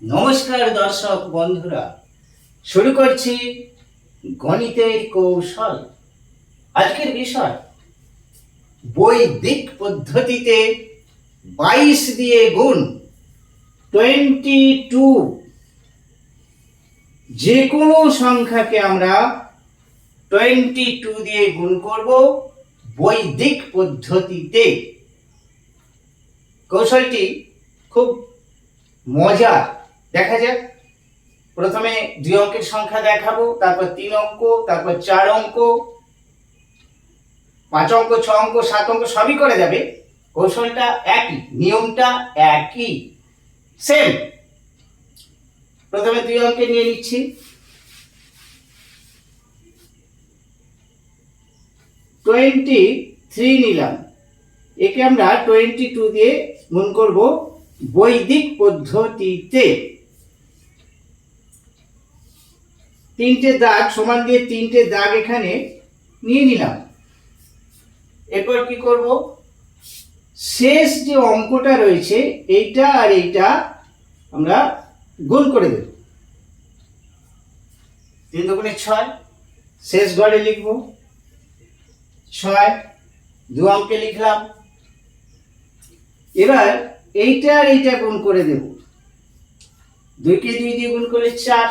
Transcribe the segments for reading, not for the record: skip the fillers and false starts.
নমস্কার দর্শক বন্ধুরা, শুরু করছি গণিতের কৌশল। আজকের বিষয় বৈদিক পদ্ধতিতে 22 দিয়ে গুণ 22। যে কোনো সংখ্যাকে আমরা 22 দিয়ে গুণ করব বৈদিক পদ্ধতিতে। কৌশলটি খুব মজার, দেখা যাক। প্রথমে 2 অঙ্কের সংখ্যা দেখাবো, তারপর 3 অঙ্ক, তারপর 4 অঙ্ক, 5 অঙ্ক, 6 অঙ্ক, 7 অঙ্ক সবই করে যাবে। কৌশলটা একই, নিয়মটা একই, সেম। প্রথমে 2 অঙ্কে নিয়ে নিচ্ছি। 23 নিলাম, একে আমরা 22 দিয়ে গুণ করব বৈদিক পদ্ধতিতে। 3টে দাগ সমান দিয়ে 3টে দাগ এখানে নিয়ে নিলাম। এরপর কি করব, শেষ যে অঙ্কটা রয়েছে এইটা আর এইটা আমরা গুণ করে দেব। 3 দুগুণে 6, শেষ ঘরে লিখব 6। 2 অঙ্কে লিখলাম। এবার এইটা আর এইটা গুণ করে দেব। 2 কে 2 দিয়ে গুণ করলে 4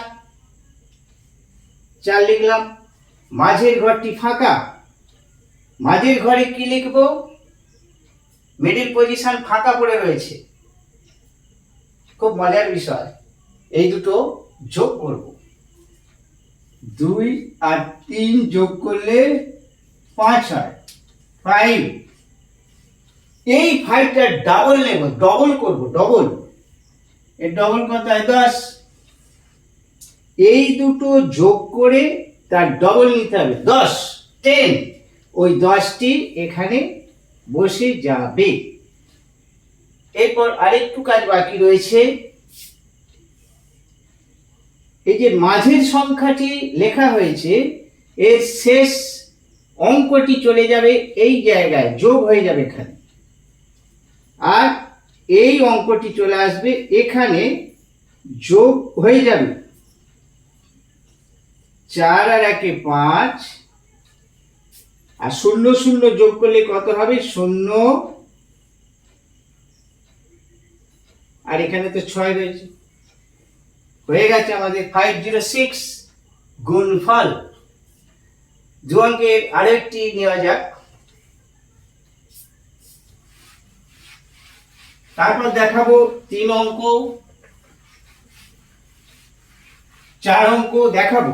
লিখলাম। মাঝের ঘরটি ফাঁকা, মাঝের ঘরে কি লিখব, মিডল পজিশন ফাঁকা পড়ে রয়েছে। খুব মজার বিষয়, এই দুটো যোগ করব। 2 আর 3 যোগ করলে 5 হয়, 5। এই 5টা ডাবল নেব, ডবল করব, ডবল। এর ডবল কত হয়? 10। এই দুটো যোগ করে তার ডবল নিতে হবে, 10, 10। ওই 10টি এখানে বসে যাবে। এরপর আরেকটু কাজ বাকি রয়েছে। এই যে মাঝের সংখ্যাটি লেখা হয়েছে, এর শেষ অঙ্কটি চলে যাবে এই জায়গায়, যোগ হয়ে যাবে এখানে, আর এই অঙ্কটি চলে আসবে এখানে, যোগ হয়ে যাবে। 4 আর 1 5, আর 0 0 যোগ করলে কত হবে? 0। আর এখানে তো 6 রয়েছে, হয়ে গেছে আমাদের 506 গুণফল। 2 অঙ্কের আরেকটি নেওয়া যাক। তারপর দেখাবো 3 অঙ্ক, 4 অঙ্ক দেখাবো।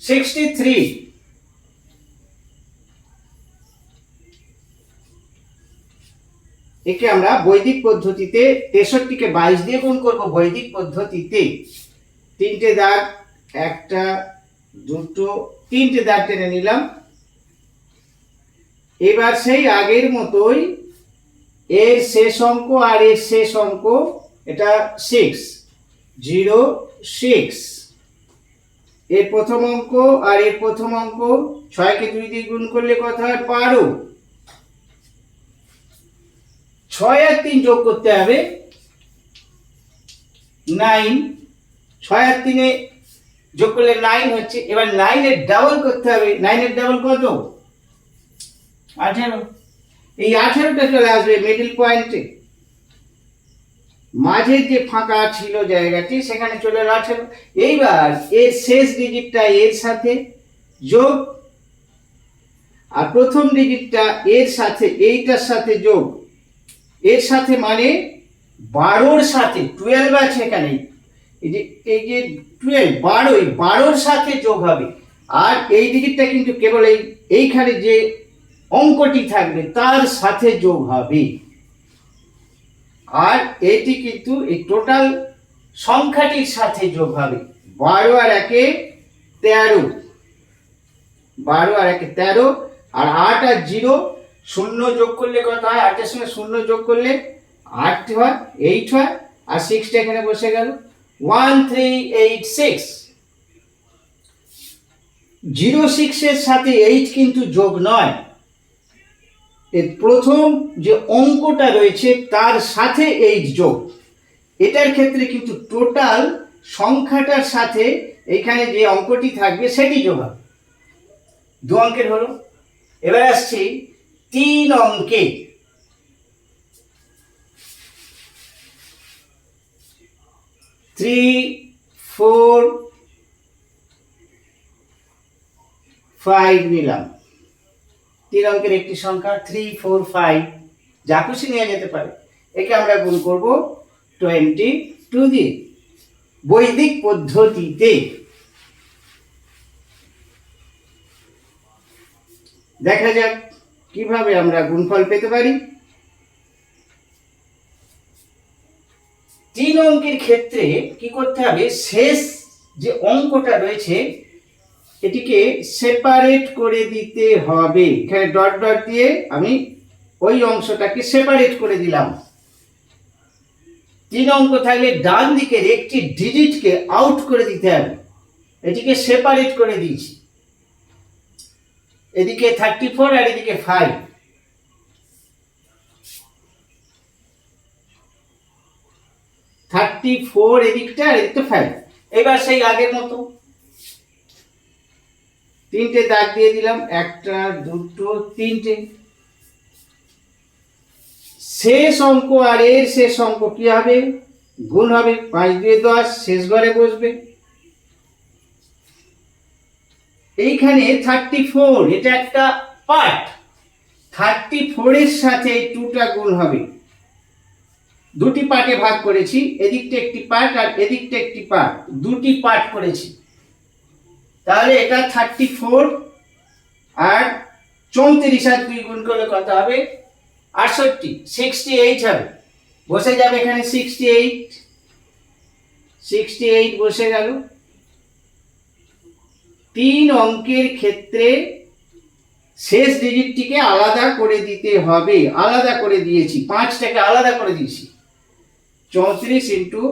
63, একে আমরা বৈদিক পদ্ধতিতে, 63কে 22 দিয়ে গুণ করব বৈদিক পদ্ধতিতে। 3টে দাগ, 1টা 2টো 3টে দাগ টেনে নিলাম। এবার সেই আগের মতোই এর শেষ অঙ্ক আর এর শেষ অঙ্ক, এটা 6, 0, 6। এর প্রথম অঙ্ক আর এর প্রথম অঙ্ক, 6 কে 2 দিয়ে গুণ করলে কত হয়? 12। 6 আর 3 যোগ করতে হবে, 9। 6 আর 3 যোগ করলে 9 হচ্ছে। এবার 9 এর ডাবল করতে হবে। 9 এর ডাবল কত? 18। এই 18টা চলে আসবে মিডল পয়েন্টে, মাঝের যে ফাঁকা ছিল জায়গাটি সেখানে চলে এলো 18। এইবার এর শেষ ডিজিটটা এর সাথে যোগ, আর প্রথম ডিজিটটা এর সাথে, এইটার সাথে যোগ। এর সাথে মানে 12র সাথে, 12 আছে এখানে, এই যে 12, 12র সাথে যোগ হবে। আর এই ডিজিটটা কিন্তু কেবল এইখানে যে অঙ্কটি থাকবে তার সাথে যোগ হবে। আর এটি কিন্তু এই টোটাল সংখ্যাটির সাথে যোগ হবে। 12 আর 1 13, 12 আর 1 13, আর 8 আর 0, 0 যোগ করলে কত হয়? 8 এর সঙ্গে 0 যোগ করলে 8 হয়, 8 হয়, আর 6টা এখানে বসে গেল, 1386। 06 এর সাথে 8 কিন্তু যোগ নয়, এর প্রথম যে অঙ্কটা রয়েছে তার সাথে এই যোগ, এটার ক্ষেত্রে কিন্তু টোটাল সংখ্যাটার সাথে এখানে যে অঙ্কটি থাকবে সেটি যোগ হবে। 2 অঙ্কের হলো। এবার আসছি 3 অঙ্কে। 3, 4, 5 নিলাম। 3 অঙ্কের একটি সংখ্যা 3, 4, 5 যা খুশি নিয়ে যেতে পারে। একে আমরা গুণ করব 22 দিয়ে বৈদিক পদ্ধতিতে। দেখা যাক কিভাবে আমরা গুণফল পেতে পারি। 3 অঙ্কের ক্ষেত্রে কি করতে হবে, শেষ যে অঙ্কটা রয়েছে এটিকে সেপারেট করে দিতে হবে। এখানে ডট ডট দিয়ে আমি ওই অংশটাকে সেপারেট করে দিলাম। 3 অঙ্ক থাকলে ডান দিকের একটি ডিজিটকে আউট করে দিতে হবে, এটিকে সেপারেট করে দিয়েছি। এদিকে 34 আর এদিকে 5। 34 এদিকটা আর এদিকটা 5। এবার সেই আগের মতো 3টে দাগ দিয়ে দিলাম, 1টা 2টো 3টে। শেষ অঙ্ক আর এর শেষ অঙ্ক কি হবে, গুণ হবে। 5 দিয়ে 10 শেষ ঘরে বসবে। এইখানে 34 এটা একটা পার্ট, 34 এর সাথে 2টা গুণ হবে। দুটি পার্টে ভাগ করেছি, এদিকটা একটি পার্ট আর এদিকটা একটি পার্ট, দুটি পার্ট করেছি। তাহলে এটা 34 আর 34 আর 2 গুণ করলে কত হবে, 68, 68 হবে। বসে যাবে এখানে 68 বসে গেল। 3 অঙ্কের ক্ষেত্রে শেষ ডিজিটটিকে আলাদা করে দিতে হবে, আলাদা করে দিয়েছি, 5টাকে আলাদা করে দিয়েছি। 34 ইন্টু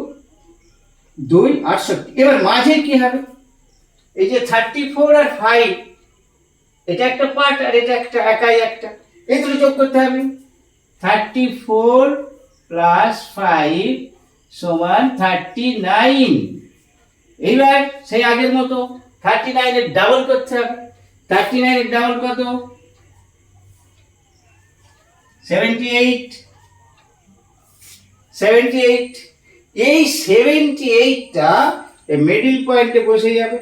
2 68। এবার মাঝে কি হবে, এই যে 34 আর 5 এটা একটা পার্ট আর এটা একটা একাই একটা, এই দুটো যোগ করতে হবে। 34 প্লাস 5 সমান 39। এইবার সেই আগের মতো 39 এর ডাবল করতে হবে। 39 এর ডাবল কত, 78। এই 78টা মিডল পয়েন্টে বসে যাবে,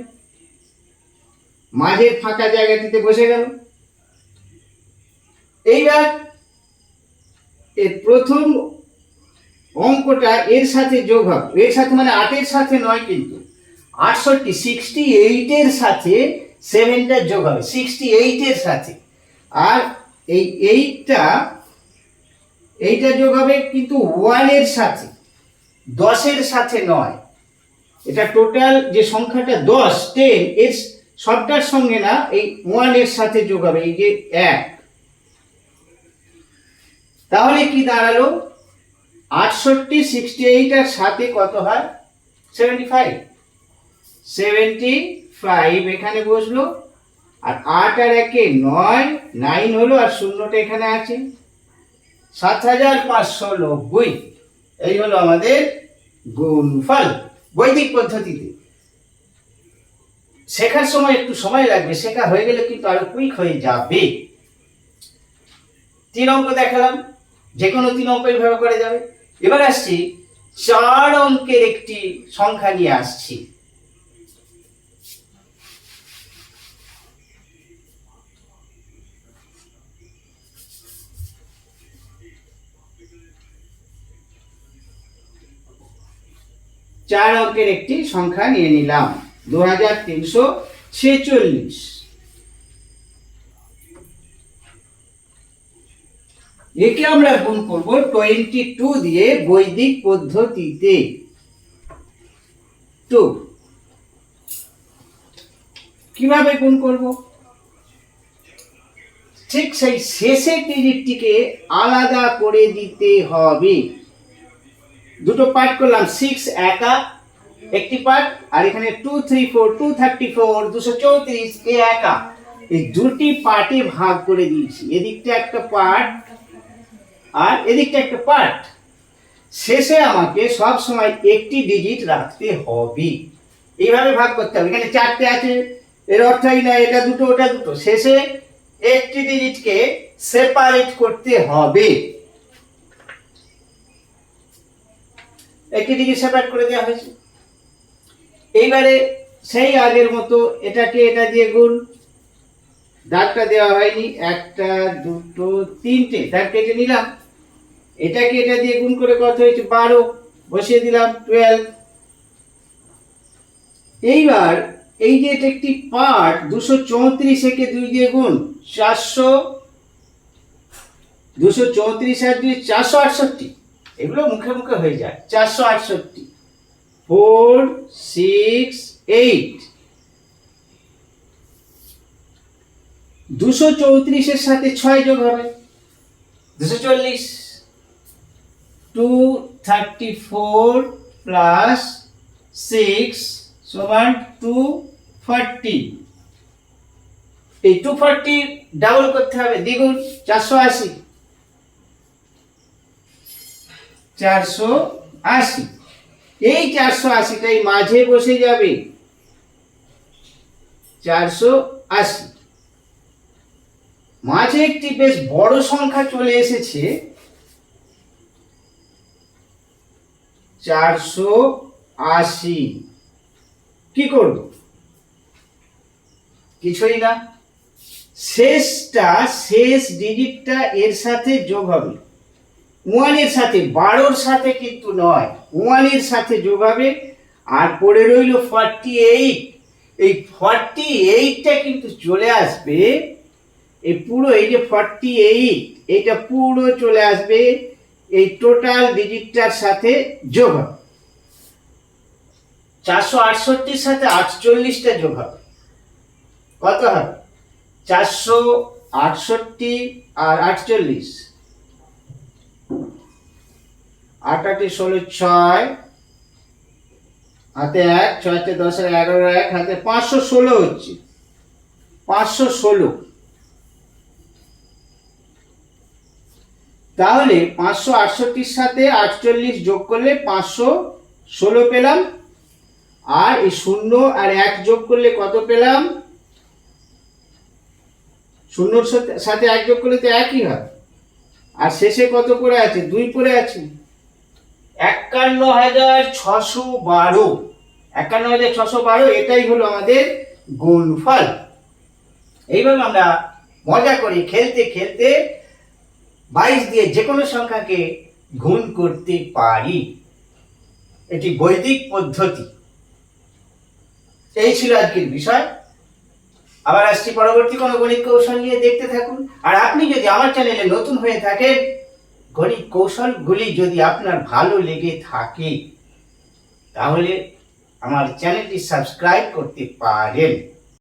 মাঝের ফাঁকা জায়গাটিতে বসে গেল। এইবার এর প্রথম অঙ্কটা এর সাথে যোগ হবে, এর সাথে মানে 8 এর সাথে নয়, কিন্তু 68 এর সাথে 7টা যোগ হবে, 68 এর সাথে। আর এই 8টা যোগ হবে কিন্তু 1 এর সাথে, 10 এর সাথে নয়। এটা টোটাল যে সংখ্যাটা 10 এর সবটার সঙ্গে না, এই 1 এর সাথে যোগ হবে, এই যে 1। তাহলে কি দাঁড়ালো, 68 আর সাথে কত হয়, 75 এখানে বসলো। আর 8 আর 1 9 হলো, আর শূন্যটা এখানে আছে, 7590। এই হলো আমাদের গুণফল বৈদিক পদ্ধতিতে। শেখার সময় একটু সময় লাগবে, শেখা হয়ে গেলে কিন্তু আরো কুইক হয়ে যাবে। 3 অঙ্ক দেখালাম, যে কোনো 3 অঙ্ক এইভাবে করে যাবে। এবার আসছি 4 অঙ্কের একটি সংখ্যা নিয়ে আসছি। চার অঙ্কের একটি সংখ্যা নিয়ে নিলাম, 2346। একে আমরা গুণ করব 22 দিয়ে বৈদিক পদ্ধতিতে। 2 কিভাবে গুণ করব, ঠিক সেই শেষের ডিজিটটিকে আলাদা করে দিতে হবে। দুটো পার্ট করলাম, 6 একা একটি পার্ট, আর এখানে 234 234 234 এ একা, এই দুটি পার্টে ভাগ করে দিয়েছি, এদিকটা একটা পার্ট আর এদিকটা একটা পার্ট। শেষে আমাকে সব সময় একটি ডিজিট রাখতে হবে, এইভাবে ভাগ করতে হবে। এখানে চারটে আছে, এর অর্থই না এটা দুটো ওটা দুটো, শেষে একটি ডিজিটকে সেপারেট করতে হবে। একটি ডিজিট সেপারেট করে দেওয়া হয়েছে। এইবারে সেই আগের মতো এটাকে এটা দিয়ে গুণ, দাগটা দেওয়া হয়নি, একটা দুটো তিনটে দাগ কেটে নিলাম। এটাকে এটা দিয়ে গুণ করে কত হয়েছে 12, বসিয়ে দিলাম 12। এইবার এই যে এটা একটি পার্ট, 234 একে 2 দিয়ে গুণ 400, 234 আর 2 468, এগুলো মুখে মুখে হয়ে যায় 468, 4 6 8। 234 এর সাথে 6 যোগ হবে 240, 234 প্লাস 6 সমান 240। এই 240 ডাবল করতে হবে, দ্বিগুণ 480, 480। এই 480টাই মাঝে বসে যাবে 480। মাঝে একটি বেশ বড় সংখ্যা চলে এসেছে 480। কি করব? কিছুই না, শেষ ডিজিটটা এর সাথে যোগ হবে, 1 এর সাথে, 12 সাথে কিন্তু নয়, 1 এর সাথে যোগ হবে। আর পড়ে রইল 48। এই 48টা কিন্তু চলে আসবে, এই পুরো এই যে 48, এইটা পুরো চলে আসবে এই টোটাল ডিজিটটার সাথে যোগ হবে। 468 সাথে 48টা যোগ হবে, কত হবে? 468 আর 48, 8 8 16 6, হাতে 1, 6 10 11 1, হাতে 516 হচ্ছে, 516। তাহলে 568 সাথে 48 যোগ করলে 516 পেলাম। আর এই 0 আর 1 যোগ করলে কত পেলাম? 0 সাথে 1 যোগ করলে তো একই হয়। আর শেষে কত পড়ে আছে? 2 পড়ে আছে। 51612, 51612, এটাই হলো আমাদের গুণফল। এইভাবে আমরা মজা করি, খেলতে খেলতে 22 দিয়ে যে কোনো সংখ্যাকে গুণ করতে পারি। এটি বৈদিক পদ্ধতি। এই ছিল আজকের বিষয়। আবার আসছি পরবর্তী কোনো গণিত কৌশল নিয়ে, দেখতে থাকুন। আর আপনি যদি আমার চ্যানেলে নতুন হয়ে থাকেন, গণিত কৌশলগুলি যদি আপনার ভালো লেগে থাকে, তাহলে আমার চ্যানেলটি সাবস্ক্রাইব করতে পারেন।